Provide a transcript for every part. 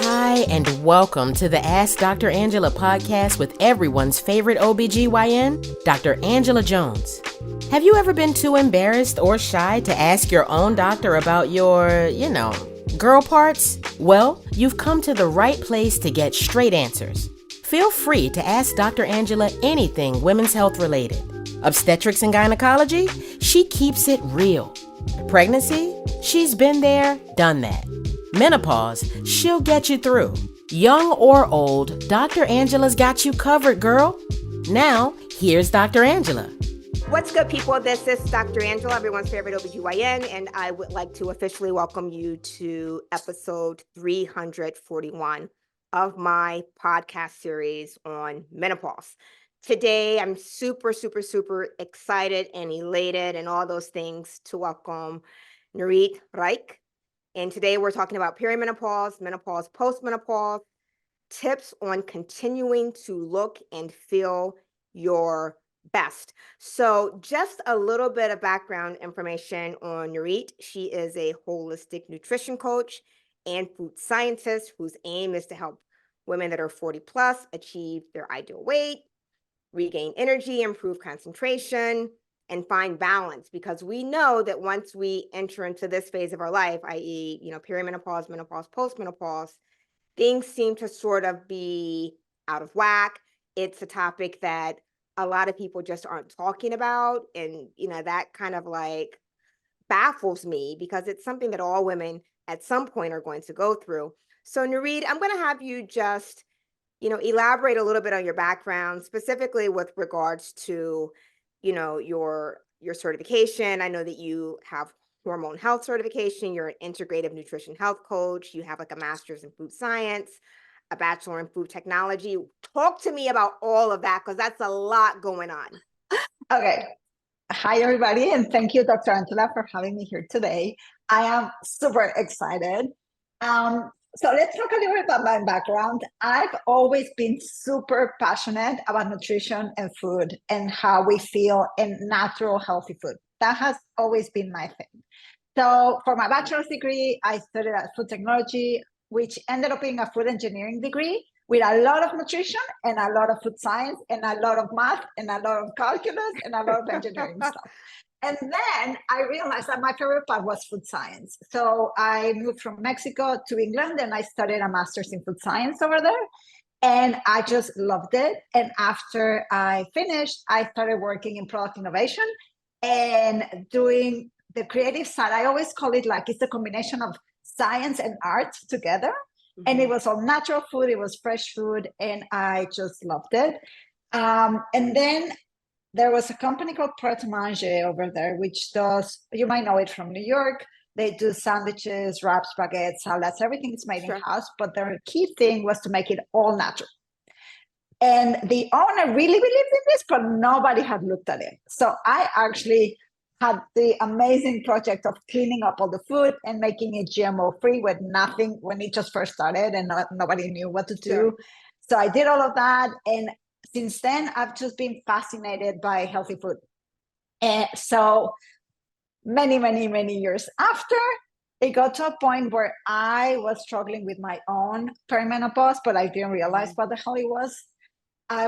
Hi, and welcome to the Ask Dr. Angela podcast with everyone's favorite OBGYN, Dr. Angela Jones. Have you ever been too embarrassed or shy to ask your own doctor about your, girl parts? Well, you've come to the right place to get straight answers. Feel free to ask Dr. Angela anything women's health related. Obstetrics and gynecology? She keeps it real. Pregnancy? She's been there, done that. Menopause? She'll get you through. Young or old, Dr. Angela's got you covered, girl. Now, here's Dr. Angela. What's good, people? This is Dr. Angela, everyone's favorite OBGYN, and I would like to officially welcome you to episode 341 of my podcast series on menopause. Today, I'm super excited and elated and all those things to welcome Nurit Raich. And today we're talking about perimenopause, menopause, postmenopause, tips on continuing to look and feel your best. So just a little bit of background information on Nurit. She is a holistic nutrition coach and food scientist whose aim is to help women that are 40 plus achieve their ideal weight, regain energy, improve concentration, and find balance, because we know that once we enter into this phase of our life, i.e., perimenopause, menopause, postmenopause, things seem to sort of be out of whack. It's a topic that a lot of people just aren't talking about. And, that kind of like baffles me because it's something that all women at some point are going to go through. So Nurit, I'm going to have you just, elaborate a little bit on your background, specifically with regards to, your certification. I know that you have hormone health certification. You're an integrative nutrition health coach. You have like a master's in food science, a bachelor in food technology. Talk to me about all of that, because that's a lot going on. Okay. Hi, everybody. And thank you, Dr. Angela, for having me here today. I am super excited. So let's talk a little bit about my background. I've always been super passionate about nutrition and food and how we feel in natural, healthy food. That has always been my thing. So for my bachelor's degree, I studied at food technology, which ended up being a food engineering degree with a lot of nutrition and a lot of food science and a lot of math and a lot of calculus and a lot of engineering stuff. And then I realized that my favorite part was food science. So I moved from Mexico to England and I studied a master's in food science over there. And I just loved it. And after I finished, I started working in product innovation and doing the creative side. I always call it like it's a combination of science and art together. Mm-hmm. And it was all natural food. It was fresh food. And I just loved it. And then there was a company called Pret a Manger over there, which does, you might know it from New York. They do sandwiches, wraps, baguettes, salads, everything is made in-house. But their key thing was to make it all natural. And the owner really believed in this, but nobody had looked at it. So I actually had the amazing project of cleaning up all the food and making it GMO-free with nothing when it just first started and nobody knew what to do. Sure. So I did all of that. And since then, I've just been fascinated by healthy food. And so many years after, it got to a point where I was struggling with my own perimenopause, but I didn't realize what the hell it was. I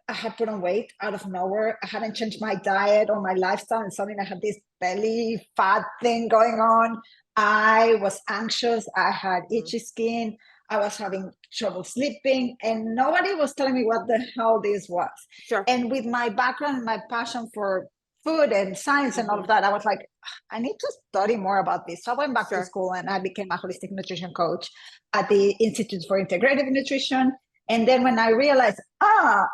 had put on weight out of nowhere. I hadn't changed my diet or my lifestyle, and suddenly I had this belly fat thing going on. I was anxious. I had itchy skin. I was having trouble sleeping, and nobody was telling me what the hell this was. Sure. And with my background and my passion for food and science and all of that, I was like, I need to study more about this. So I went back to school and I became a holistic nutrition coach at the Institute for Integrative Nutrition. And then when I realized,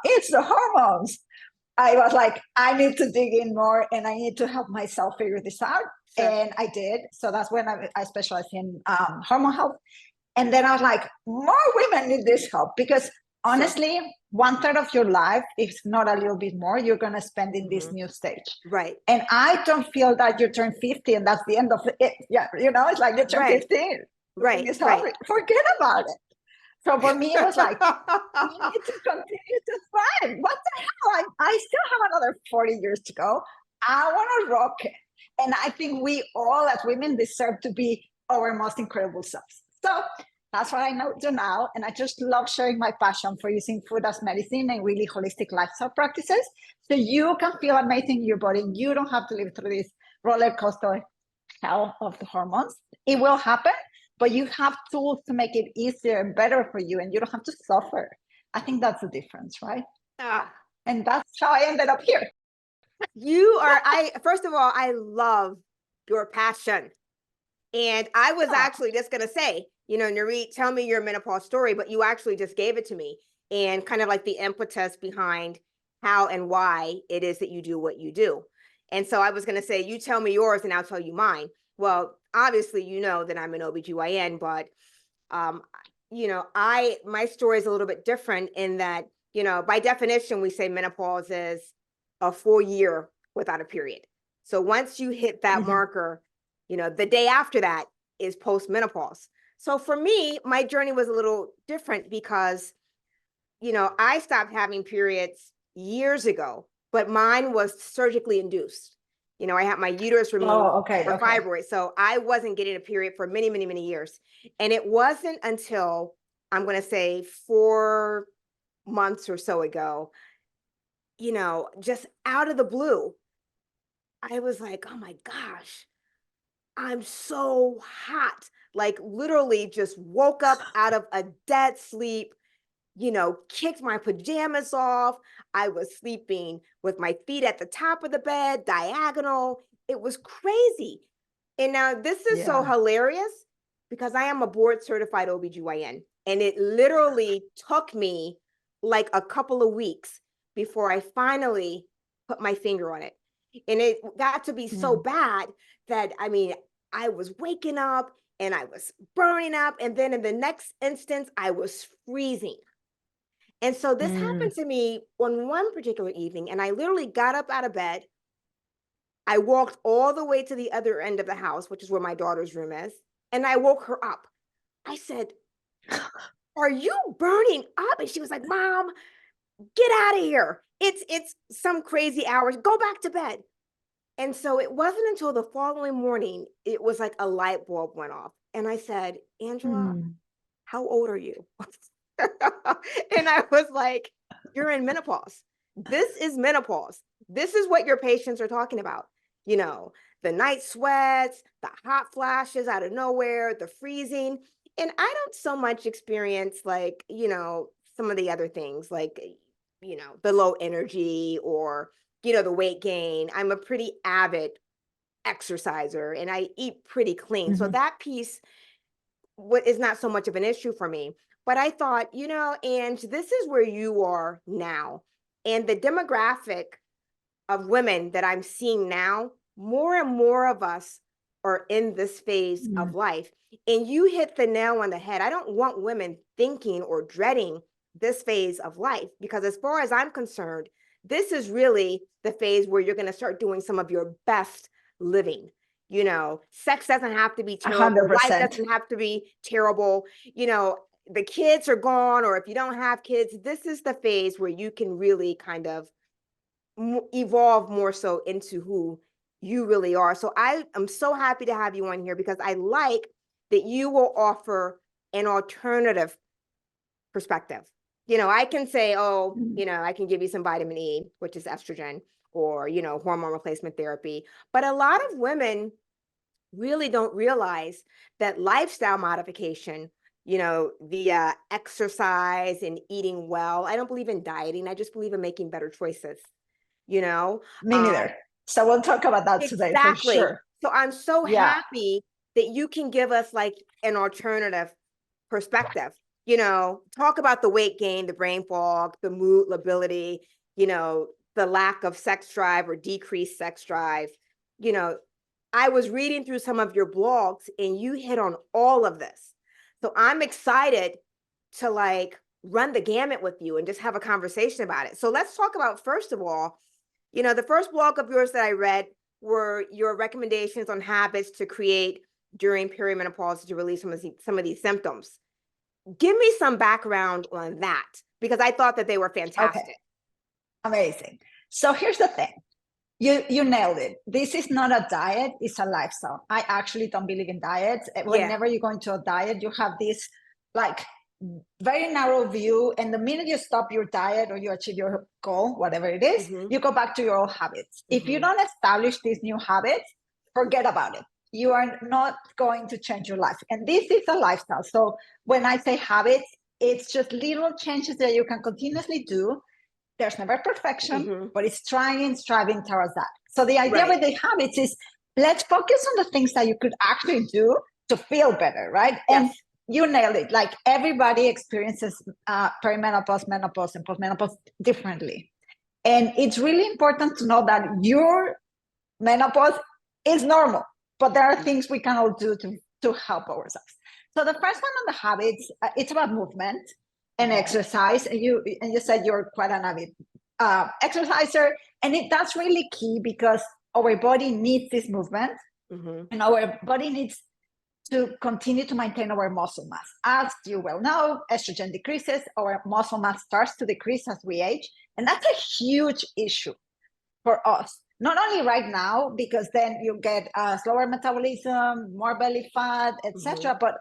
it's the hormones, I was like, I need to dig in more and I need to help myself figure this out. Sure. And I did. So that's when I specialized in hormone health. And then I was like, more women need this help, because honestly, 1/3 of your life, if not a little bit more, you're going to spend in this new stage. Right. And I don't feel that you turn 50 and that's the end of it. Yeah. It's like you turn 50. Right. Forget about it. So for me, it was like, we need to continue to thrive. What the hell? I still have another 40 years to go. I want to rock it. And I think we all as women deserve to be our most incredible selves. So that's what I do now. And I just love sharing my passion for using food as medicine and really holistic lifestyle practices. So you can feel amazing in your body. You don't have to live through this roller coaster hell of the hormones. It will happen, but you have tools to make it easier and better for you, and you don't have to suffer. I think that's the difference, right? Ah, And that's how I ended up here. First of all, I love your passion. And I was actually just going to say, Nurit, tell me your menopause story, but you actually just gave it to me, and kind of like the impetus behind how and why it is that you do what you do. And so I was going to say, you tell me yours and I'll tell you mine. Well, obviously, you know that I'm an OBGYN, but my story is a little bit different in that, by definition, we say menopause is a full year without a period. So once you hit that marker, the day after that is postmenopause. So for me, my journey was a little different because, I stopped having periods years ago, but mine was surgically induced. I had my uterus removed for fibroids. So I wasn't getting a period for many, many, many years. And it wasn't until, I'm going to say, 4 months or so ago, just out of the blue, I was like, oh my gosh, I'm so hot. Like literally just woke up out of a dead sleep, kicked my pajamas off. I was sleeping with my feet at the top of the bed, diagonal. It was crazy. And now this is so hilarious because I am a board certified OBGYN. And it literally took me like a couple of weeks before I finally put my finger on it. And it got to be so bad that, I was waking up and I was burning up. And then in the next instance, I was freezing. And so this happened to me on one particular evening, and I literally got up out of bed. I walked all the way to the other end of the house, which is where my daughter's room is, and I woke her up. I said, "Are you burning up?" And she was like, "Mom, get out of here. It's some crazy hours. Go back to bed." And so it wasn't until the following morning, it was like a light bulb went off. And I said, "Angela, how old are you?" And I was like, "You're in menopause. This is menopause. This is what your patients are talking about. The night sweats, the hot flashes out of nowhere, the freezing." And I don't so much experience like, some of the other things like, the low energy or, the weight gain. I'm a pretty avid exerciser and I eat pretty clean. So that piece what is not so much of an issue for me. But I thought, and this is where you are now. And the demographic of women that I'm seeing now, more and more of us are in this phase of life. And you hit the nail on the head. I don't want women thinking or dreading this phase of life, because as far as I'm concerned, this is really the phase where you're going to start doing some of your best living. Sex doesn't have to be terrible. 100%. Life doesn't have to be terrible. The kids are gone, or if you don't have kids, this is the phase where you can really kind of evolve more so into who you really are. So I am so happy to have you on here because I like that you will offer an alternative perspective. I can say, oh, I can give you some vitamin E, which is estrogen, or, hormone replacement therapy. But a lot of women really don't realize that lifestyle modification, via exercise and eating well. I don't believe in dieting. I just believe in making better choices, Me neither. So we'll talk about that today for sure. So I'm so happy that you can give us like an alternative perspective. Talk about the weight gain, the brain fog, the mood lability, the lack of sex drive or decreased sex drive. I was reading through some of your blogs and you hit on all of this. So I'm excited to like run the gamut with you and just have a conversation about it. So let's talk about, first of all, the first blog of yours that I read were your recommendations on habits to create during perimenopause to relieve some of these symptoms. Give me some background on that, because I thought that they were fantastic. Okay. Amazing. So here's the thing. You nailed it. This is not a diet, it's a lifestyle. I actually don't believe in diets. Whenever you go into a diet, you have this like very narrow view. And the minute you stop your diet or you achieve your goal, whatever it is, you go back to your old habits. If you don't establish these new habits, forget about it. You are not going to change your life. And this is a lifestyle. So when I say habits, it's just little changes that you can continuously do. There's never perfection, but it's striving towards that. So the idea with the habits is let's focus on the things that you could actually do to feel better, right? And you nailed it. Like everybody experiences perimenopause, menopause, and postmenopause differently. And it's really important to know that your menopause is normal, but there are things we can all do to help ourselves. So the first one on the habits, it's about movement and exercise. And you said you're quite an avid exerciser, and that's really key because our body needs this movement, and our body needs to continue to maintain our muscle mass. As you well know, estrogen decreases, our muscle mass starts to decrease as we age, and that's a huge issue for us. Not only right now, because then you get slower metabolism, more belly fat, etc., but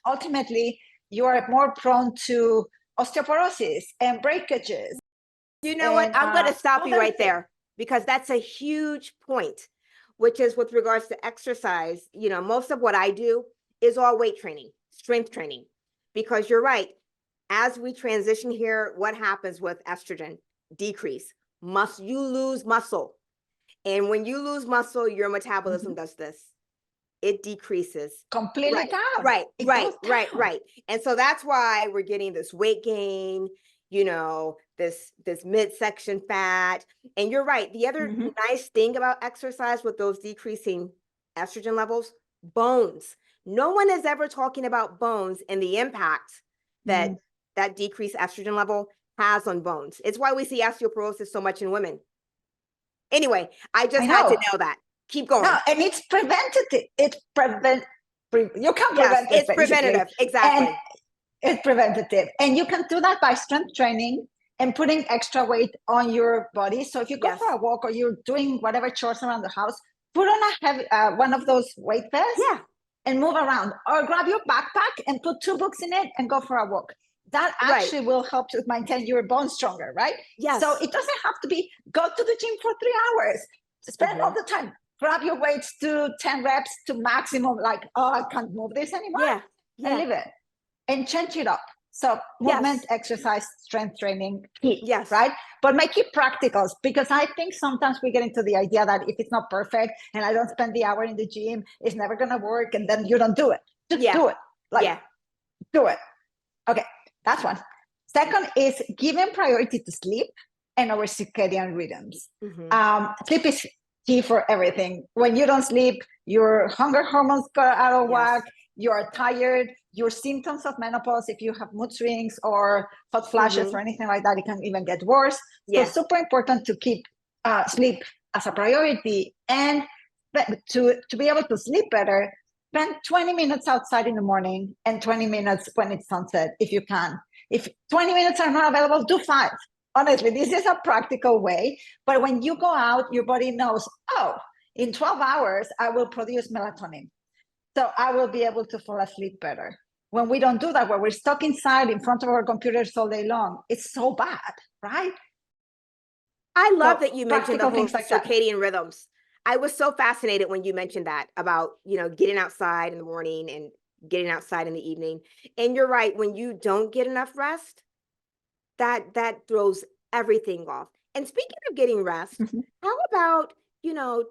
ultimately you are more prone to osteoporosis and breakages. You know what? I'm going to stop you right there because that's a huge point, which is with regards to exercise. Most of what I do is all weight training, strength training, because you're right. As we transition here, what happens with estrogen? Decrease. You lose muscle. And when you lose muscle, your metabolism does this. It decreases completely down. Right. And so that's why we're getting this weight gain, this midsection fat. And you're right. The other nice thing about exercise with those decreasing estrogen levels, bones. No one is ever talking about bones and the impact that that decreased estrogen level has on bones. It's why we see osteoporosis so much in women. Anyway, I just had to know that. Keep going. No, and it's preventative. You can prevent it. It's preventative. Exactly. And it's preventative. And you can do that by strength training and putting extra weight on your body. So if you go for a walk or you're doing whatever chores around the house, put on a heavy, one of those weight vests and move around. Or grab your backpack and put 2 books in it and go for a walk. That actually will help to maintain your bones stronger, right? Yes. So it doesn't have to be go to the gym for 3 hours. Spend all the time. Grab your weights to 10 reps to maximum, like, I can't move this anymore. And leave it. And change it up. So movement, exercise, strength training, key, right? But make it practical, because I think sometimes we get into the idea that if it's not perfect and I don't spend the hour in the gym, it's never going to work, and then you don't do it. Just do it. Do it. Okay. That's one. Second is giving priority to sleep and our circadian rhythms. Sleep is key for everything. When you don't sleep, your hunger hormones go out of whack, you're tired, your symptoms of menopause, if you have mood swings or hot flashes or anything like that, it can even get worse. So super important to keep sleep as a priority, and to be able to sleep better. Spend 20 minutes outside in the morning and 20 minutes when it's sunset, if you can. If 20 minutes are not available, do 5. Honestly, this is a practical way. But when you go out, your body knows, in 12 hours, I will produce melatonin. So I will be able to fall asleep better. When we don't do that, when we're stuck inside in front of our computers all day long, it's so bad, right? I love that you mentioned the whole circadian rhythms. I was so fascinated when you mentioned that about, getting outside in the morning and getting outside in the evening. And you're right, when you don't get enough rest, that throws everything off. And speaking of getting rest, how about,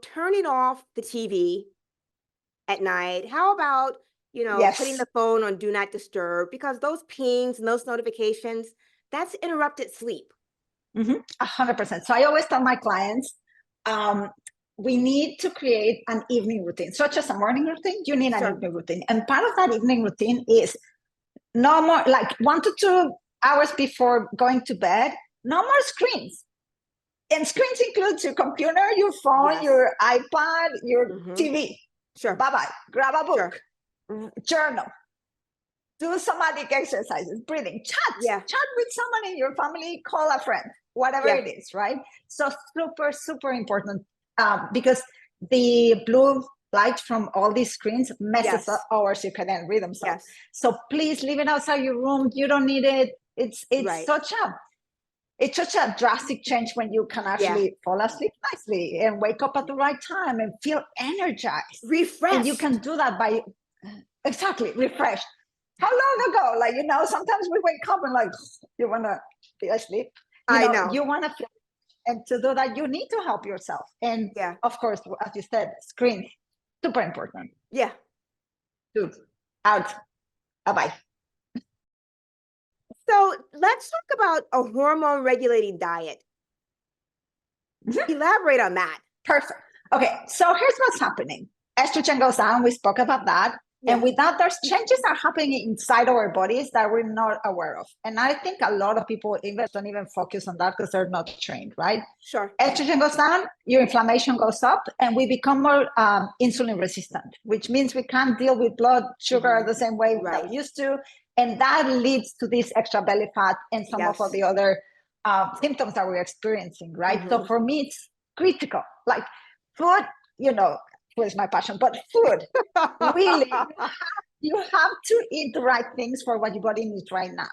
turning off the TV at night? How about, putting the phone on do not disturb? Because those pings and those notifications, that's interrupted sleep. 100%. So I always tell my clients, we need to create an evening routine, such as a morning routine. You need an evening routine. And part of that evening routine is no more, like 1 to 2 hours before going to bed, no more screens. And screens includes your computer, your phone, your iPad, your TV. Bye-bye. Grab a book, journal, do somatic exercises, breathing, chat with someone in your family, call a friend, whatever it is, right? So super, super important because the blue light from all these screens messes up our circadian rhythm. So please leave it outside your room. You don't need it. It's such a drastic change when you can actually fall asleep nicely and wake up at the right time and feel energized, refreshed. And you can do that by refreshed. How long ago? Like, sometimes we wake up and like, you want to be asleep. I know. You want to feel, and to do that, you need to help yourself. And of course, as you said, screens, super important. Yeah. Dude, out. Bye-bye. So let's talk about a hormone regulating diet. Elaborate on that. Perfect. Okay, so here's what's happening. Estrogen goes down. We spoke about that. Yeah. And with that, there's changes are happening inside our bodies that we're not aware of. And I think a lot of people don't even focus on that because they're not trained, right? Sure. Estrogen goes down, your inflammation goes up, and we become more insulin resistant, which means we can't deal with blood sugar the same way that we used to. And that leads to this extra belly fat and some of the other symptoms that we're experiencing, right? So for me, it's critical. Like food, food is my passion, but food, really, you have to eat the right things for what your body needs right now.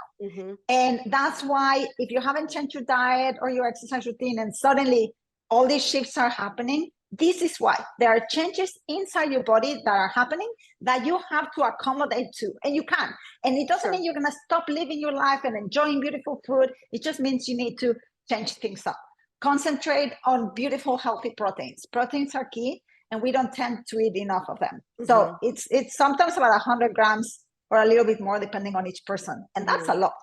And that's why if you haven't changed your diet or your exercise routine and suddenly all these shifts are happening, this is why there are changes inside your body that are happening that you have to accommodate to, and you can. And it doesn't mean you're going to stop living your life and enjoying beautiful food. It just means you need to change things up. Concentrate on beautiful, healthy proteins. Proteins are key, and we don't tend to eat enough of them. So it's sometimes about 100 grams or a little bit more depending on each person. And that's a lot.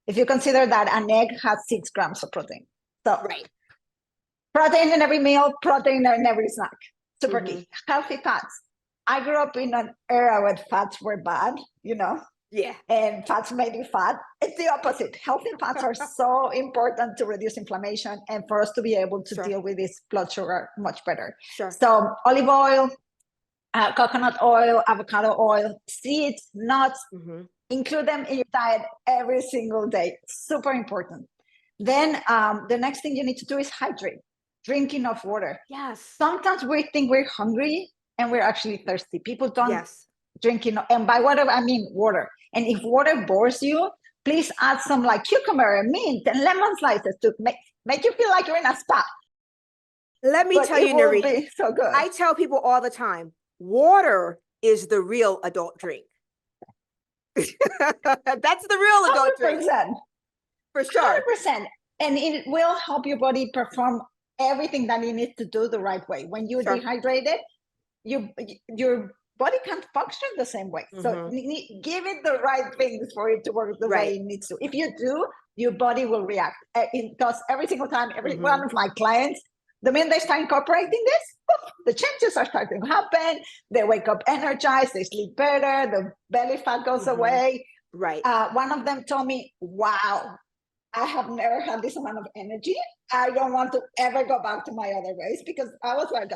If you consider that an egg has 6 grams of protein. So protein in every meal, protein in every snack. Super key. Healthy fats. I grew up in an era where fats were bad, and fats made you fat. It's the opposite. Healthy fats are so important to reduce inflammation and for us to be able to deal with this blood sugar much better. So olive oil, coconut oil, avocado oil, seeds, nuts, include them in your diet every single day. Super important. Then the next thing you need to do is hydrate. Drink enough water. Sometimes we think we're hungry and we're actually thirsty. People don't drink enough. And by water, I mean water. And if water bores you, please add some like cucumber and mint and lemon slices to make you feel like you're in a spa. Let me tell you, Nurit, so good. I tell people all the time, water is the real adult drink. That's the real adult 100%. drink. For sure. 100%. And it will help your body perform everything that it needs to do the right way. When you're dehydrated, your body can't function the same way. So give it the right things for it to work the way it needs to. If you do, your body will react. It does every single time. Every one of my clients, the minute they start incorporating this, the changes are starting to happen. They wake up energized, they sleep better, the belly fat goes away. One of them told me, wow, I have never had this amount of energy. I don't want to ever go back to my other ways because I was like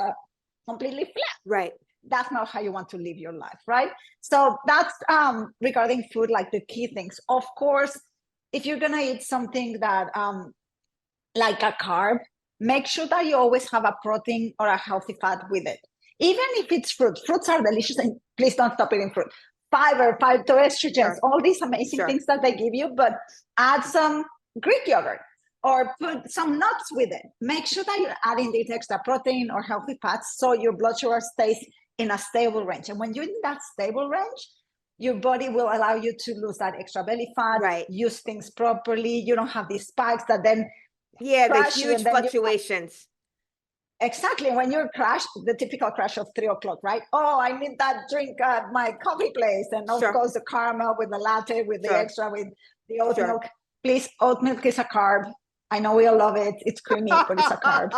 completely flat. That's not how you want to live your life, right? So that's regarding food, like the key things. Of course, if you're gonna eat something that like a carb, make sure that you always have a protein or a healthy fat with it. Even if it's fruit, fruits are delicious, and please don't stop eating fruit. Fiber, phytoestrogens, all these amazing things that they give you, but add some Greek yogurt or put some nuts with it. Make sure that you're adding this extra protein or healthy fats so your blood sugar stays in a stable range. And when you're in that stable range, your body will allow you to lose that extra belly fat, use things properly. You don't have these spikes that then the huge fluctuations. Exactly. When you're crashed, the typical crash of 3 o'clock, right? Oh, I need that drink at my coffee place. And of course, the caramel with the latte, with the extra, with the oat milk. Please, oat milk is a carb. I know we all love it. It's creamy, but it's a carb.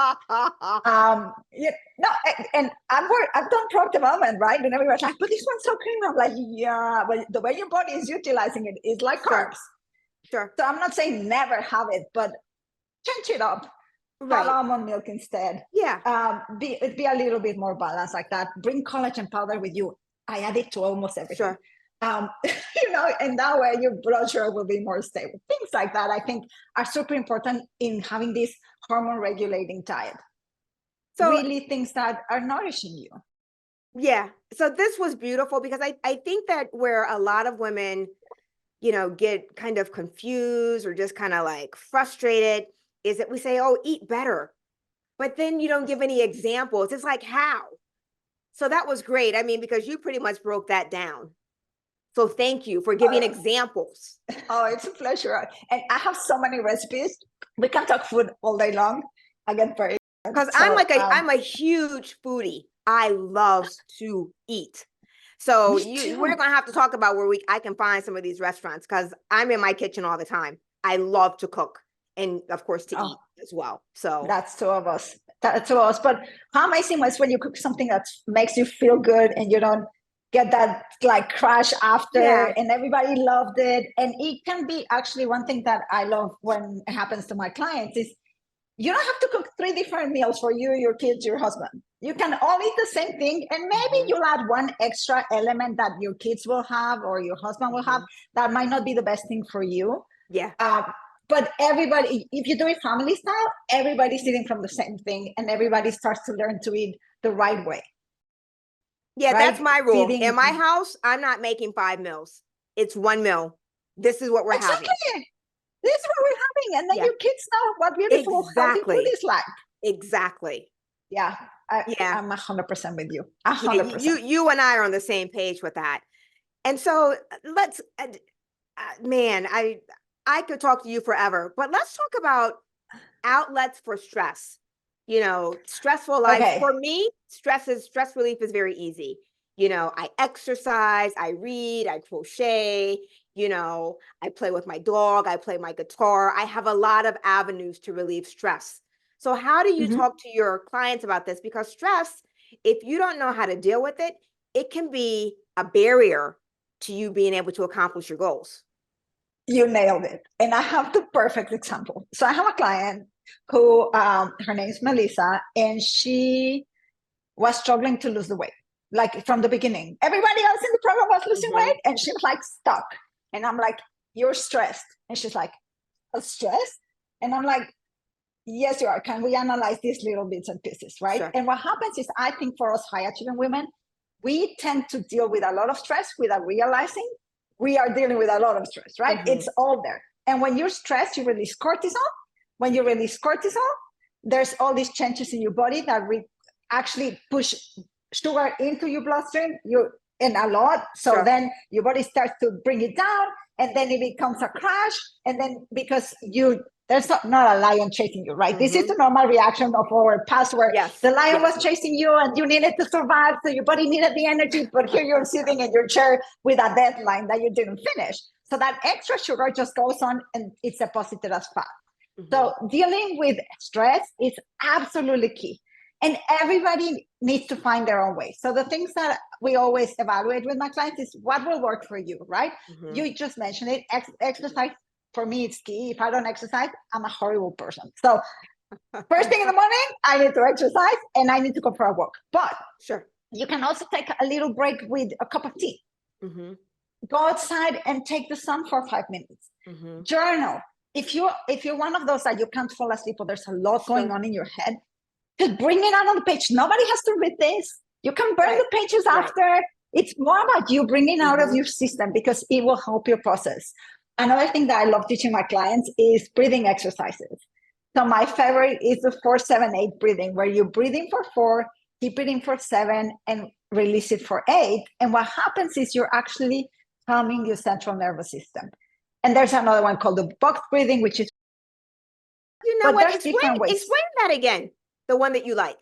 And I've done product development, right? And everyone's like, but this one's so creamy. I'm like, yeah, but the way your body is utilizing it is like carbs. So I'm not saying never have it, but change it up. Have almond milk instead. Be a little bit more balanced like that. Bring collagen powder with you. I add it to almost everything. And that way your blood sugar will be more stable. Things like that, I think, are super important in having this hormone regulating diet. really things that are nourishing you. Yeah. So this was beautiful because I think that where a lot of women, get kind of confused or just kind of like frustrated is that we say, oh, eat better. But then you don't give any examples. It's like, how? So that was great. I mean, because you pretty much broke that down. So thank you for giving examples. Oh, it's a pleasure. And I have so many recipes. We can talk food all day long. I get very because I'm a huge foodie. I love to eat. So we're gonna have to talk about where I can find some of these restaurants because I'm in my kitchen all the time. I love to cook and of course to eat as well. So that's two of us. But how amazing was when you cook something that makes you feel good and you don't get that like crash after and everybody loved it. And it can be actually one thing that I love when it happens to my clients is you don't have to cook 3 different meals for you, your kids, your husband. You can all eat the same thing. And maybe you'll add one extra element that your kids will have or your husband will have that might not be the best thing for you. Yeah. But everybody, if you do it family style, everybody's eating from the same thing and everybody starts to learn to eat the right way. Yeah, right? That's my rule. In my house, I'm not making 5 meals. It's 1 meal. This is what we're having. This is what we're having. And then your kids know what beautiful healthy food is like. Exactly. Yeah. I'm 100% with you. 100%. You and I are on the same page with that. And so let's, man, I could talk to you forever, but let's talk about outlets for stress. Stressful life. Okay. For me, stress relief is very easy. I exercise, I read, I crochet, I play with my dog, I play my guitar. I have a lot of avenues to relieve stress. So how do you talk to your clients about this? Because stress, if you don't know how to deal with it, it can be a barrier to you being able to accomplish your goals. You nailed it. And I have the perfect example. So I have a client who, her name is Melissa, and she was struggling to lose the weight, like from the beginning. Everybody else in the program was losing weight, and she was like stuck. And I'm like, you're stressed. And she's like, stressed? And I'm like, yes, you are. Can we analyze these little bits and pieces, right? Sure. And what happens is, I think for us high achieving women, we tend to deal with a lot of stress without realizing we are dealing with a lot of stress, right? It's all there. And when you're stressed, you release cortisol. When you release cortisol, there's all these changes in your body that actually push sugar into your bloodstream and a lot. So then your body starts to bring it down, and then it becomes a crash. And then because there's not a lion chasing you, right? This is the normal reaction of our past where the lion was chasing you and you needed to survive. So your body needed the energy, but here you're sitting in your chair with a deadline that you didn't finish. So that extra sugar just goes on and it's deposited as fat. So dealing with stress is absolutely key. And everybody needs to find their own way. So the things that we always evaluate with my clients is what will work for you, right? You just mentioned it, exercise. For me, it's key. If I don't exercise, I'm a horrible person. So first thing in the morning, I need to exercise and I need to go for a walk. But you can also take a little break with a cup of tea. Go outside and take the sun for 5 minutes. Journal. If you're one of those that you can't fall asleep or there's a lot going on in your head, just bring it out on the page. Nobody has to read this. You can burn the pages after. It's more about you bringing out of your system because it will help your process. Another thing that I love teaching my clients is breathing exercises. So my favorite is the 4-7-8 breathing, where you breathe in for 4, keep it in for 7, and release it for 8. And what happens is you're actually calming your central nervous system. And there's another one called the box breathing, which is explain that again. The one that you like,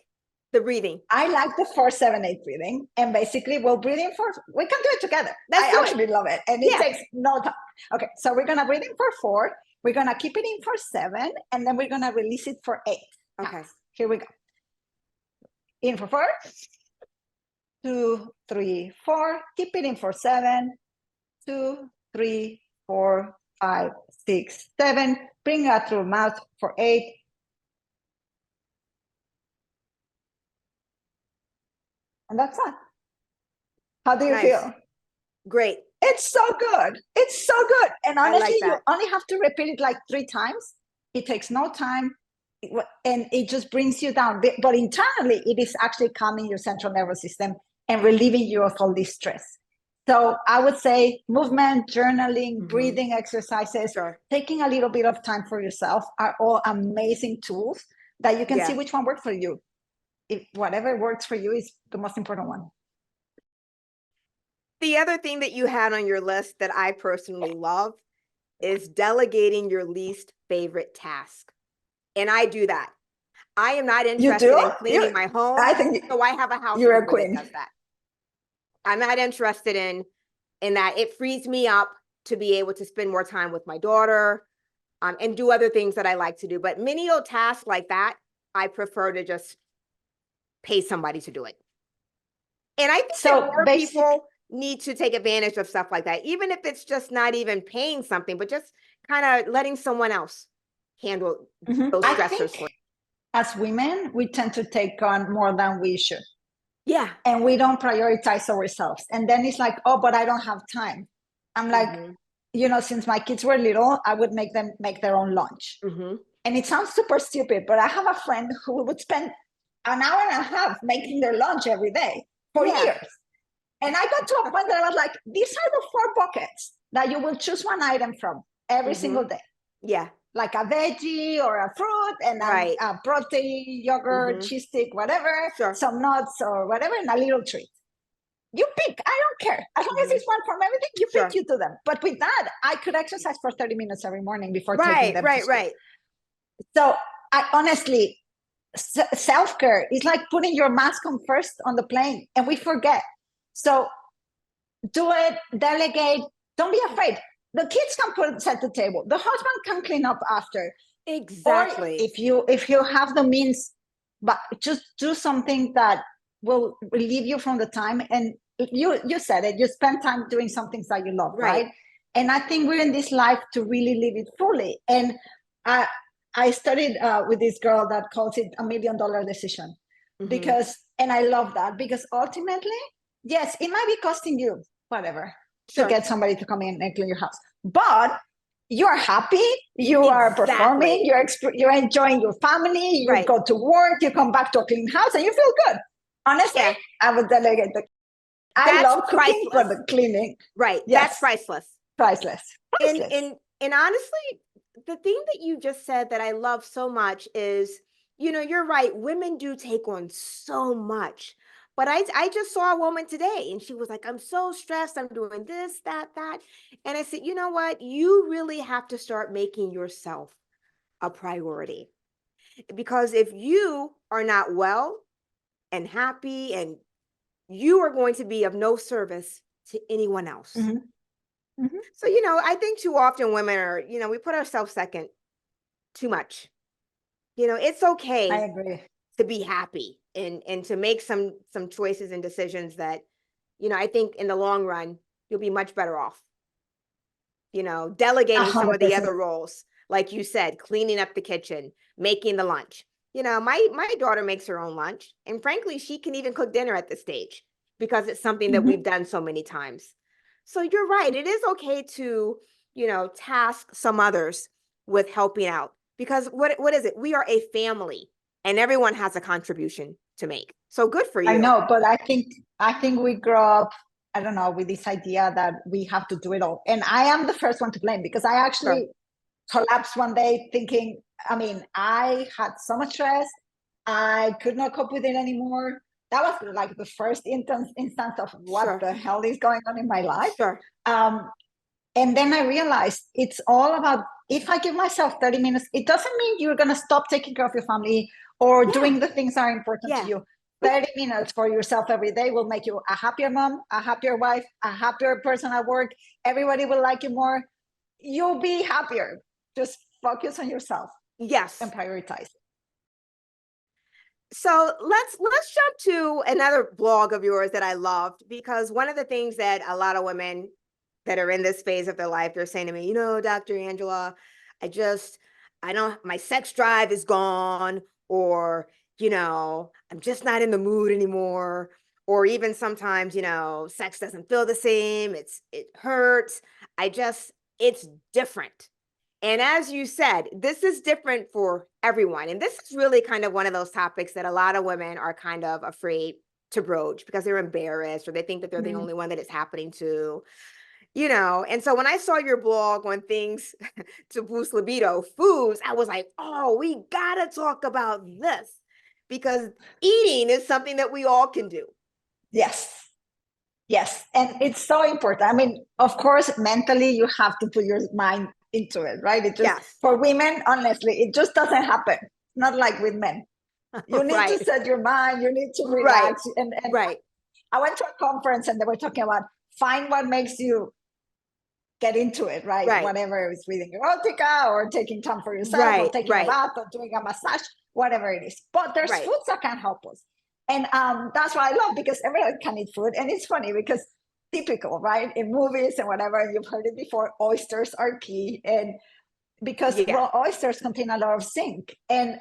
the breathing. I like the 4-7-8 breathing, and basically we'll breathe in we can do it together. I actually love it, and it takes no time. Okay, so we're gonna breathe in for 4, we're gonna keep it in for 7, and then we're gonna release it for 8. Okay, here we go. In for 4, 2, 3, 4. Keep it in for 7, 2, 3, 4, 5, 6, 7. Bring it out through mouth for 8. And that's it. How do you feel? Great. It's so good. It's so good. And honestly, you only have to repeat it like 3 times. It takes no time. and it just brings you down. But internally, it is actually calming your central nervous system and relieving you of all this stress. So I would say movement, journaling, breathing exercises, taking a little bit of time for yourself are all amazing tools that you can see which one works for you. If whatever works for you is the most important one. The other thing that you had on your list that I personally love is delegating your least favorite task. And I do that. I am not interested in cleaning my home. I think so I have a house you're a member that queen. does that. I'm not interested in that. It frees me up to be able to spend more time with my daughter and do other things that I like to do. But menial tasks like that, I prefer to just pay somebody to do it. And I think that more people need to take advantage of stuff like that, even if it's just not even paying something, but just kind of letting someone else handle those stressors for you. As women, we tend to take on more than we should. Yeah. And we don't prioritize ourselves. And then it's like, oh, but I don't have time. I'm like, since my kids were little, I would make them make their own lunch. And it sounds super stupid, but I have a friend who would spend an hour and a half making their lunch every day for years. And I got to a point that I was like, these are the 4 buckets that you will choose one item from every single day. Yeah. Like a veggie or a fruit and a protein, yogurt, cheese stick, whatever, some nuts or whatever, and a little treat. You pick. I don't care. As long as it's one from everything, you pick, you do them. But with that, I could exercise for 30 minutes every morning before taking them to school. So I honestly, self-care is like putting your mask on first on the plane, and we forget. So do it, delegate, don't be afraid. The kids can set the table. The husband can clean up after. Exactly. Or if you have the means, but just do something that will relieve you from the time. And you said it, you spend time doing some things that you love, right? And I think we're in this life to really live it fully. And I studied with this girl that calls it $1 million decision. And I love that because ultimately, yes, it might be costing you whatever to get somebody to come in and clean your house, but you're happy, you are performing, you're enjoying your family, you go to work, you come back to a clean house, and you feel good. Honestly, I would delegate I love cooking, but the cleaning, that's priceless. Priceless. And honestly, the thing that you just said that I love so much is, you're right. Women do take on so much. But I just saw a woman today and she was like, I'm so stressed. I'm doing this, that. And I said, you know what? You really have to start making yourself a priority. Because if you are not well and happy, and you are going to be of no service to anyone else. So, I think too often women are, we put ourselves second too much. It's okay. I agree. To be happy and to make some choices and decisions that, I think in the long run, you'll be much better off, delegating 100%. Some of the other roles, like you said, cleaning up the kitchen, making the lunch. My daughter makes her own lunch, and frankly, she can even cook dinner at this stage because it's something that we've done so many times. So you're right. It is okay to, task some others with helping out, because what is it? We are a family. And everyone has a contribution to make. So good for you. I know, but I think we grow up, I don't know, with this idea that we have to do it all. And I am the first one to blame because I actually collapsed one day thinking, I had so much stress. I could not cope with it anymore. That was like the first instance of what the hell is going on in my life. And then I realized it's all about, if I give myself 30 minutes, it doesn't mean you're going to stop taking care of your family or doing the things that are important to you. 30 minutes for yourself every day will make you a happier mom, a happier wife, a happier person at work. Everybody will like you more. You'll be happier. Just focus on yourself. Yes. And prioritize. So let's jump to another blog of yours that I loved, because one of the things that a lot of women that are in this phase of their life, they're saying to me, Dr. Angela, my sex drive is gone, or, I'm just not in the mood anymore. Or even sometimes, sex doesn't feel the same. It hurts. It's different. And as you said, this is different for everyone. And this is really kind of one of those topics that a lot of women are kind of afraid to broach because they're embarrassed or they think that they're the only one that it's happening to, And so when I saw your blog on things to boost libido, foods, I was like, oh, we gotta talk about this because eating is something that we all can do. Yes. Yes. And it's so important. I mean, of course, mentally, you have to put your mind into it, right? It just, for women, honestly, it just doesn't happen. Not like with men. You need to set your mind, you need to relax. And I went to a conference and they were talking about find what makes you get into it, right? Whatever is reading erotica or taking time for yourself or taking a bath or doing a massage, whatever it is. But there's foods that can help us. And that's what I love because everyone can eat food. And it's funny because typical, right? In movies and whatever, and you've heard it before, oysters are key. And because raw oysters contain a lot of zinc and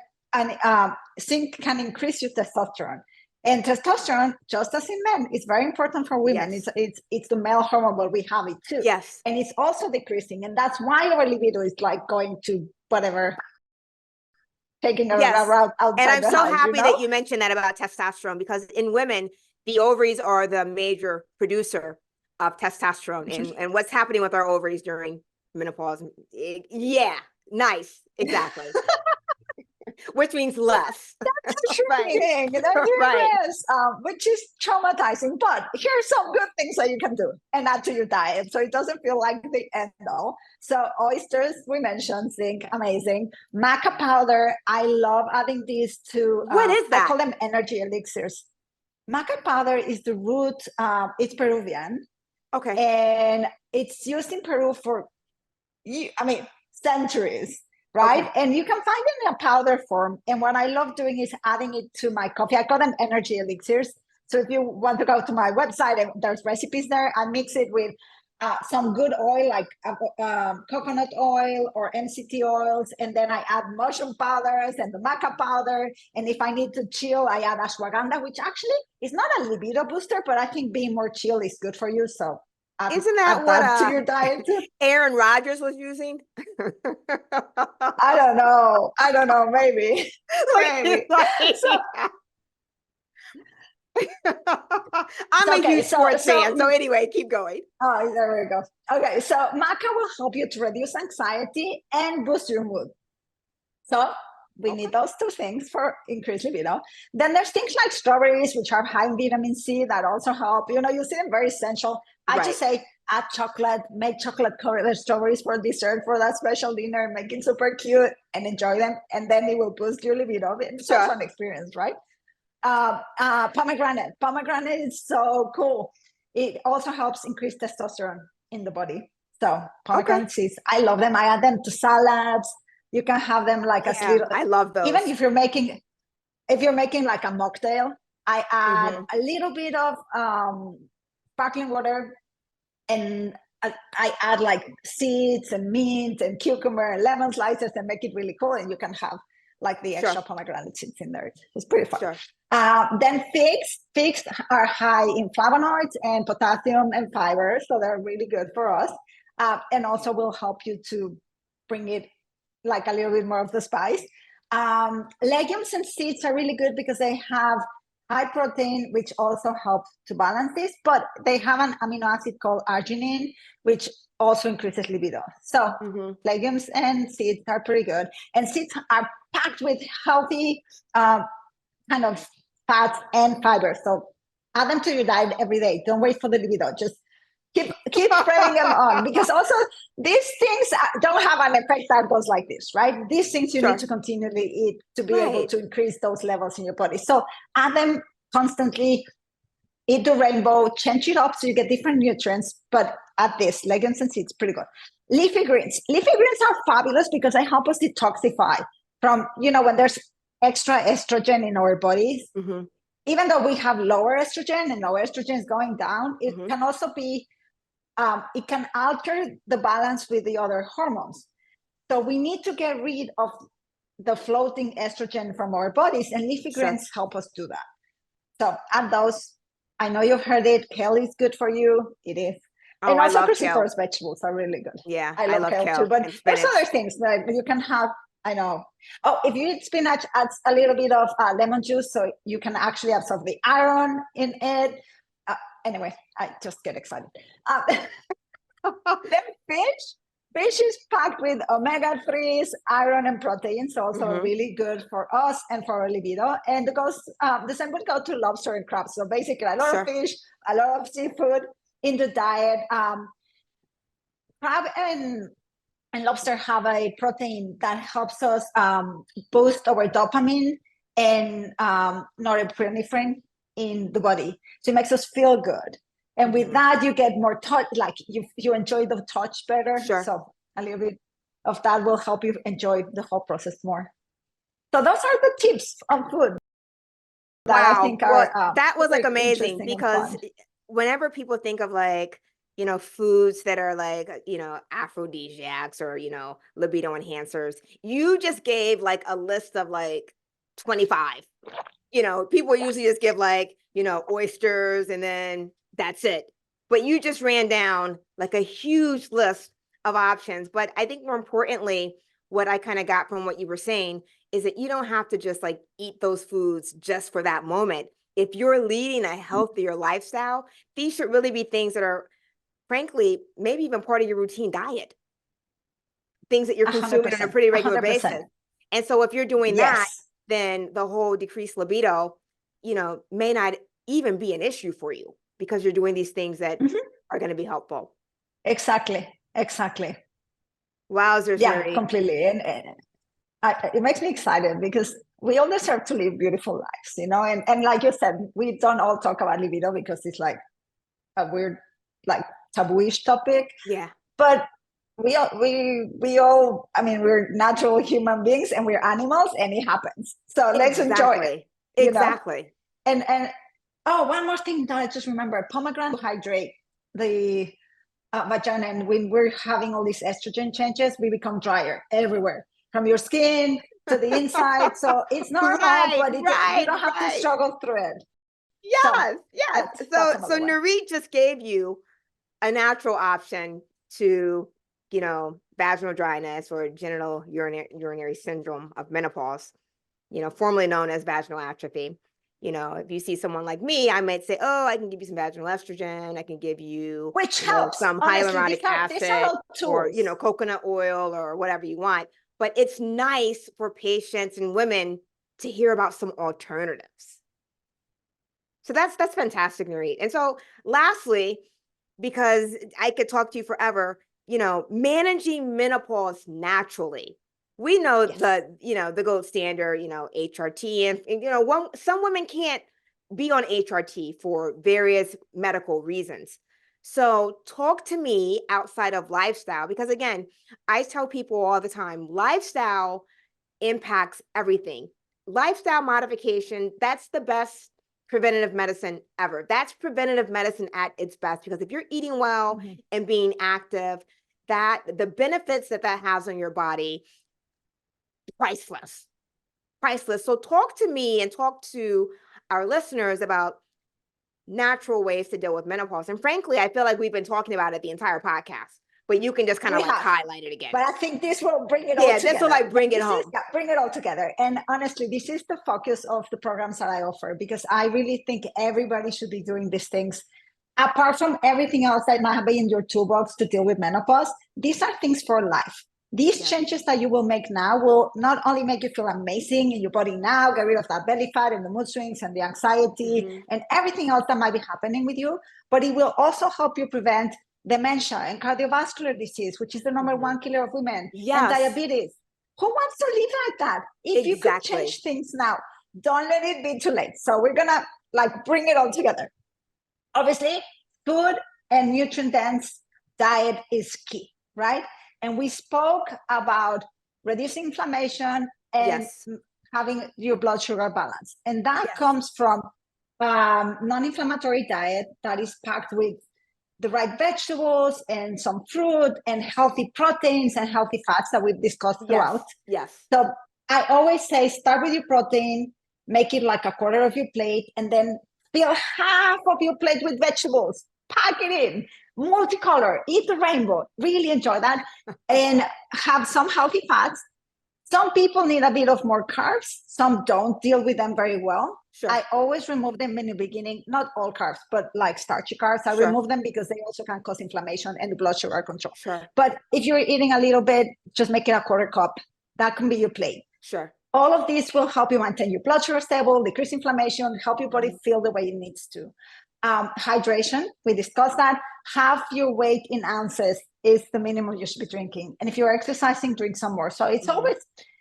zinc can increase your testosterone. And testosterone, just as in men, is very important for women. It's the male hormone, but we have it too. Yes. And it's also decreasing. And that's why our libido is like going to whatever, taking a route outside. And I'm the so house, happy that you mentioned that about testosterone because in women, the ovaries are the major producer of testosterone. And what's happening with our ovaries during menopause? Nice. Exactly. Which means less. That's intriguing. Yes, which is traumatizing. But here's some good things that you can do and add to your diet so it doesn't feel like the end all. So oysters, we mentioned, zinc, amazing. Maca powder, I love adding these to. What is that? I call them energy elixirs. Maca powder is the root. It's Peruvian. Okay. And it's used in Peru for, centuries. Right. Okay. And you can find it in a powder form. And what I love doing is adding it to my coffee. I call them energy elixirs. So if you want to go to my website, there's recipes there. I mix it with some good oil like coconut oil or MCT oils. And then I add mushroom powders and the maca powder. And if I need to chill, I add ashwagandha, which actually is not a libido booster, but I think being more chill is good for you. So isn't that what to your diet? Aaron Rodgers was using? I don't know. Maybe. So, I'm a huge sports fan. So anyway, keep going. Oh, there we go. Okay, so maca will help you to reduce anxiety and boost your mood. So we need those two things for increased libido. Then there's things like strawberries, which are high in vitamin C that also help. You see them very essential. I just say add chocolate, make chocolate covered strawberries for dessert for that special dinner, make it super cute and enjoy them. And then it will boost your libido. It's also an experience, right? Pomegranate. Pomegranate is so cool. It also helps increase testosterone in the body. So pomegranate seeds, I love them. I add them to salads. You can have them like as little. I love those. Even if you're making like a mocktail, I add a little bit of sparkling water, and I add like seeds and mint and cucumber and lemon slices and make it really cool. And you can have like the extra pomegranate seeds in there. It's pretty fun. Then figs are high in flavonoids and potassium and fiber, so they're really good for us. And also will help you to bring it like a little bit more of the spice. Legumes and seeds are really good because they have high protein, which also helps to balance this, but they have an amino acid called arginine, which also increases libido. So legumes and seeds are pretty good. And seeds are packed with healthy kind of fats and fiber. So add them to your diet every day. Don't wait for the libido. Just keep spreading them on, because also these things don't have an effect that goes like this, right? These things you need to continually eat to be able to increase those levels in your body. So add them constantly, eat the rainbow, change it up so you get different nutrients, but add this, legumes and seeds, pretty good. Leafy greens. Leafy greens are fabulous because they help us detoxify from, when there's extra estrogen in our bodies. Even though we have lower estrogen and our estrogen is going down, it can also be it can alter the balance with the other hormones. So we need to get rid of the floating estrogen from our bodies, and leafy greens help us do that. So add those. I know you've heard it. Kale is good for you. It is. Oh, And I also love kale. cruciferous vegetables are really good. Yeah, I I love love kale too, kale but and there's spinach. other things that you can have. I know. Oh, if you eat spinach, adds a little bit of lemon juice, so you can actually absorb the iron in it. Anyway, I just get excited. Then fish is packed with omega-3s, iron and proteins, so also really good for us and for our libido. And the same would go to lobster and crabs. So basically, a lot of fish, a lot of seafood in the diet. Crab and lobster have a protein that helps us boost our dopamine and norepinephrine in the body. So it makes us feel good. And with that, you get more touch, like you enjoy the touch better. Sure. So a little bit of that will help you enjoy the whole process more. So those are the tips on food that I think are that was like amazing, because fun. whenever people think of like, foods that are like, aphrodisiacs or, libido enhancers, you just gave like a list of like 25. People usually just give like, oysters and then that's it. But you just ran down like a huge list of options. But I think more importantly, what I kind of got from what you were saying is that you don't have to just like eat those foods just for that moment. If you're leading a healthier lifestyle, these should really be things that are, frankly, maybe even part of your routine diet. Things that you're consuming on a pretty regular 100%. basis. And so if you're doing that, then the whole decreased libido, may not even be an issue for you, because you're doing these things that are going to be helpful. Exactly. Wowzers, Yeah, Nurit. completely. And it makes me excited because we all deserve to live beautiful lives, and like you said, we don't all talk about libido because it's like a weird, like tabooish topic. Yeah. But we all, I mean, we're natural human beings and we're animals and it happens. So let's enjoy it. Exactly. And one more thing that I just remember, pomegranate hydrate the vagina, and when we're having all these estrogen changes, we become drier everywhere, from your skin to the inside. So it's normal, but you don't have to struggle through it. Yes. So one. Nurit just gave you a natural option to, vaginal dryness or genital urinary syndrome of menopause, formerly known as vaginal atrophy. If you see someone like me, I might say, oh, I can give you some vaginal estrogen. I can give you, which helps, some hyaluronic acid or, coconut oil or whatever you want. But it's nice for patients and women to hear about some alternatives. So that's fantastic, Nurit. And so lastly, because I could talk to you forever, managing menopause naturally. We know the gold standard, HRT, and some women can't be on HRT for various medical reasons. So talk to me outside of lifestyle, because again, I tell people all the time, lifestyle impacts everything. Lifestyle modification, that's the best preventative medicine ever. That's preventative medicine at its best, because if you're eating well and being active, that the benefits that has on your body, priceless. So talk to me and talk to our listeners about natural ways to deal with menopause. And frankly, I feel like we've been talking about it the entire podcast, but you can just kind of highlight it again. But I think this will bring it all together. Yeah, this will bring it home. Bring it all together. And honestly, this is the focus of the programs that I offer, because I really think everybody should be doing these things. Apart from everything else that might be in your toolbox to deal with menopause, these are things for life. These changes that you will make now will not only make you feel amazing in your body now, get rid of that belly fat and the mood swings and the anxiety and everything else that might be happening with you, but it will also help you prevent dementia and cardiovascular disease, which is the number one killer of women, and diabetes. Who wants to live like that? If you could change things now, don't let it be too late. So we're gonna bring it all together. Obviously, food and nutrient-dense diet is key, right? And we spoke about reducing inflammation and having your blood sugar balance. And that comes from non-inflammatory diet that is packed with the right vegetables and some fruit and healthy proteins and healthy fats that we've discussed throughout. So I always say, start with your protein, make it like a quarter of your plate, and then fill half of your plate with vegetables. Pack it in. multicolor, eat the rainbow, really enjoy that, and have some healthy fats. Some people need a bit of more carbs. Some don't deal with them very well. Sure. I always remove them in the beginning, not all carbs, but like starchy carbs. I Sure. remove them because they also can cause inflammation and the blood sugar control. Sure. But if you're eating a little bit, just make it a quarter cup. That can be your plate. Sure. All of these will help you maintain your blood sugar stable, decrease inflammation, help your body feel the way it needs to. Hydration, we discussed that. Half your weight in ounces is the minimum you should be drinking. And if you're exercising, drink some more. So it's always,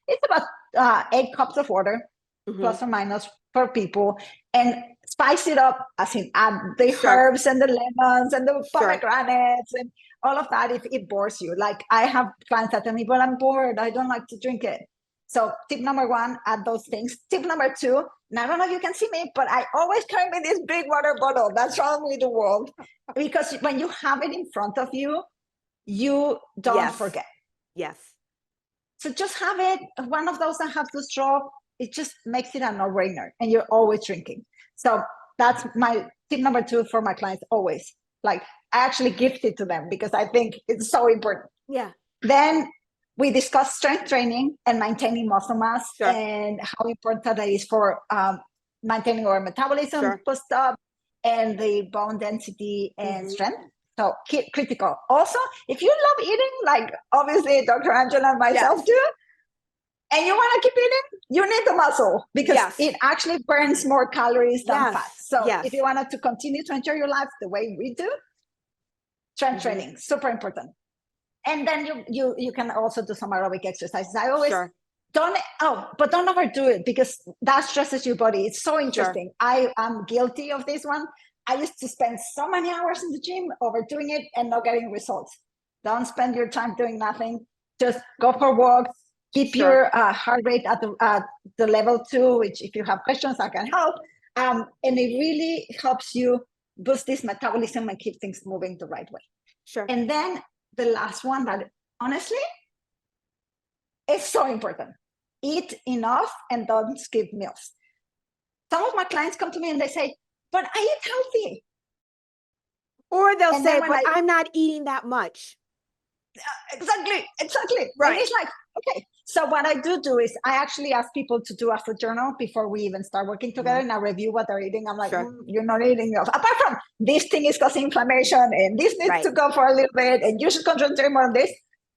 it's about 8 cups of water, plus or minus, per people. And spice it up, as in add the herbs and the lemons and the pomegranates and all of that if it bores you. Like I have clients that tell me, but I'm bored, I don't like to drink it. So tip number 1, add those things. Tip number 2, and I don't know if you can see me, but I always carry me this big water bottle. That's probably the world. Because when you have it in front of you, you don't forget. Yes. So just have it, one of those that have the straw, it just makes it a no-brainer and you're always drinking. So that's my tip number 2 for my clients always. Like I actually gift it to them because I think it's so important. Yeah. Then we discussed strength training and maintaining muscle mass and how important that is for maintaining our metabolism, boost up, and the bone density and strength. So critical. Also, if you love eating, like obviously Dr. Angela and myself do, and you want to keep eating, you need the muscle because it actually burns more calories than fat. So if you wanted to continue to enjoy your life the way we do, strength training, super important. And then you can also do some aerobic exercises. I always don't overdo it because that stresses your body. It's so interesting. I am guilty of this one. I used to spend so many hours in the gym overdoing it and not getting results. Don't spend your time doing nothing. Just go for walks. Keep your heart rate at the level 2, which if you have questions, I can help. And it really helps you boost this metabolism and keep things moving the right way. Sure. And then the last one that honestly is so important. Eat enough and don't skip meals. Some of my clients come to me and they say, but I eat healthy. Or they'll say, but I'm not eating that much. Exactly. Right. And it's like, okay. So what I do is I actually ask people to do a food journal before we even start working together and I review what they're eating. I'm like, you're not eating enough. Apart from this thing is causing inflammation and this needs to go for a little bit and you should concentrate more on this.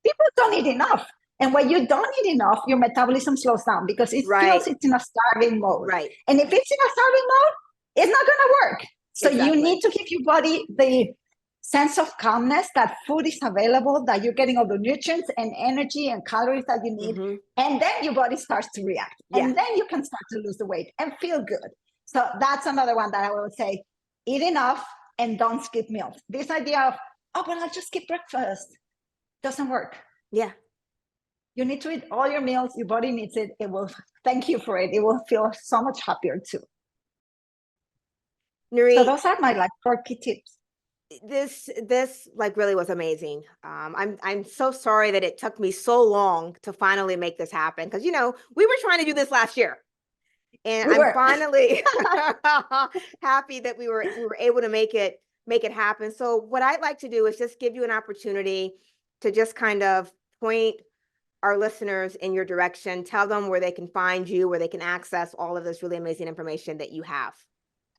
People don't eat enough. And when you don't eat enough, your metabolism slows down because it feels it's in a starving mode. Right. And if it's in a starving mode, it's not going to work. So you need to give your body the sense of calmness that food is available, that you're getting all the nutrients and energy and calories that you need. And then your body starts to react. And then you can start to lose the weight and feel good. So that's another one that I would say, eat enough and don't skip meals. This idea of, oh, but I'll just skip breakfast doesn't work. Yeah. You need to eat all your meals. Your body needs it. It will thank you for it. It will feel so much happier too. Nurit, so those are my 4 key tips. This really was amazing. I'm so sorry that it took me so long to finally make this happen because we were trying to do this last year, and I'm finally happy that we were able to make it happen. So what I'd like to do is just give you an opportunity to just kind of point our listeners in your direction, tell them where they can find you, where they can access all of this really amazing information that you have.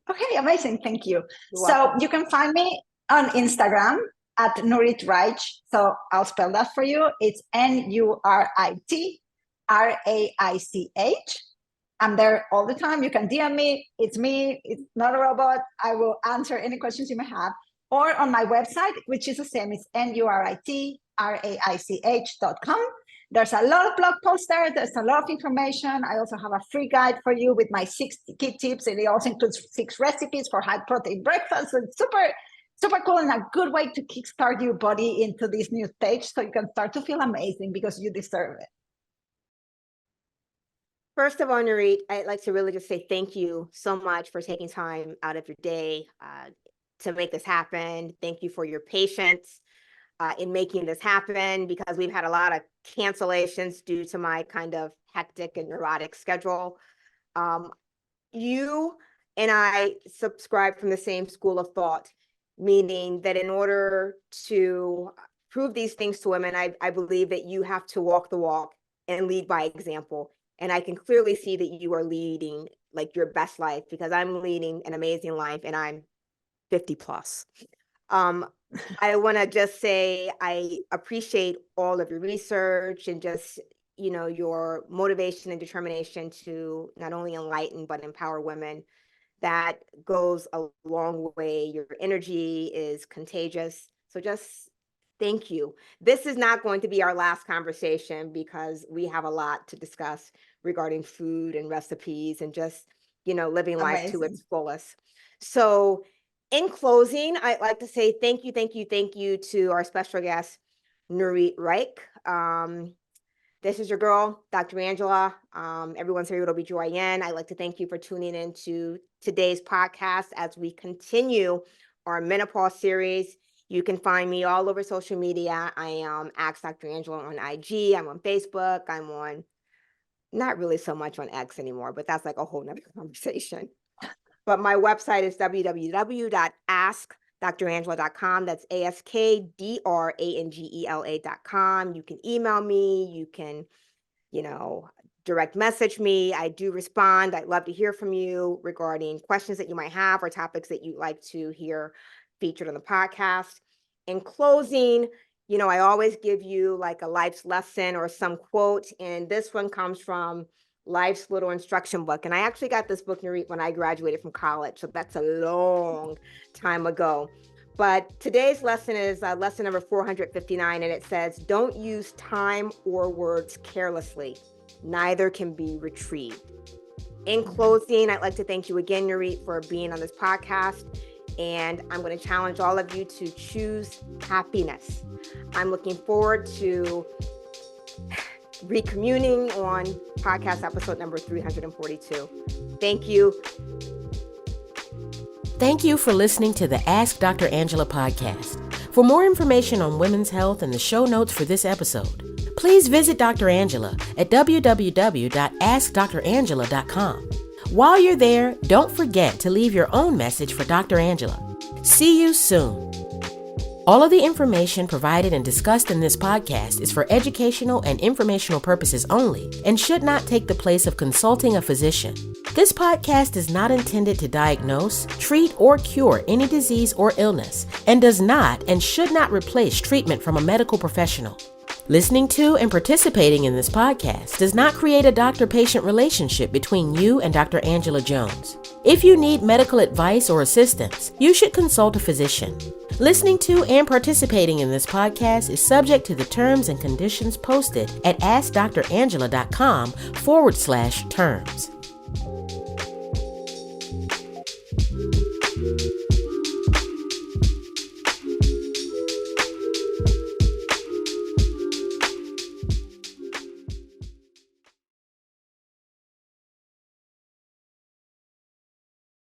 Okay, amazing. Thank you. So you can find me on Instagram at Nurit Raich. So I'll spell that for you. It's NURIT RAICH. I'm there all the time. You can DM me. It's me. It's not a robot. I will answer any questions you may have. Or on my website, which is the same. It's NURITRAICH.com. There's a lot of blog posts there. There's a lot of information. I also have a free guide for you with my 6 key tips. And it also includes 6 recipes for high protein breakfast. So it's super cool and a good way to kickstart your body into this new stage so you can start to feel amazing because you deserve it. First of all, Nurit, I'd like to really just say thank you so much for taking time out of your day to make this happen. Thank you for your patience in making this happen because we've had a lot of cancellations due to my kind of hectic and neurotic schedule. You and I subscribe from the same school of thought. meaning that in order to prove these things to women, I believe that you have to walk the walk and lead by example. And I can clearly see that you are leading like your best life, because I'm leading an amazing life and I'm 50 plus. I want to just say I appreciate all of your research and just, your motivation and determination to not only enlighten but empower women. That goes a long way. Your energy is contagious. So just thank you. This is not going to be our last conversation because we have a lot to discuss regarding food and recipes and just, living life to its fullest. So in closing, I'd like to say thank you to our special guest, Nurit Raich. This is your girl, Dr. Angela, everyone's favorite OBGYN. I'd like to thank you for tuning in to today's podcast as we continue our menopause series. You can find me all over social media. I am Ask Dr. Angela on IG. I'm on Facebook. I'm on, not really so much on X anymore, but that's like a whole nother conversation. But my website is www.askdrangela.com. That's ASKDRANGELA.com. You can email me. You can, direct message me. I do respond. I'd love to hear from you regarding questions that you might have or topics that you'd like to hear featured on the podcast. In closing, I always give you like a life's lesson or some quote. And this one comes from Life's Little Instruction Book. And I actually got this book, Nurit, when I graduated from college. So that's a long time ago. But today's lesson is lesson number 459. And it says, don't use time or words carelessly. Neither can be retrieved. In closing, I'd like to thank you again, Nurit, for being on this podcast. And I'm going to challenge all of you to choose happiness. I'm looking forward to recommuning on podcast episode number 342. Thank you. Thank you for listening to the Ask Dr. Angela podcast. For more information on women's health and the show notes for this episode, please visit Dr. Angela at www.askdrangela.com. While you're there, don't forget to leave your own message for Dr. Angela. See you soon. All of the information provided and discussed in this podcast is for educational and informational purposes only and should not take the place of consulting a physician. This podcast is not intended to diagnose, treat, or cure any disease or illness and does not and should not replace treatment from a medical professional. Listening to and participating in this podcast does not create a doctor-patient relationship between you and Dr. Angela Jones. If you need medical advice or assistance, you should consult a physician. Listening to and participating in this podcast is subject to the terms and conditions posted at askdrangela.com/terms.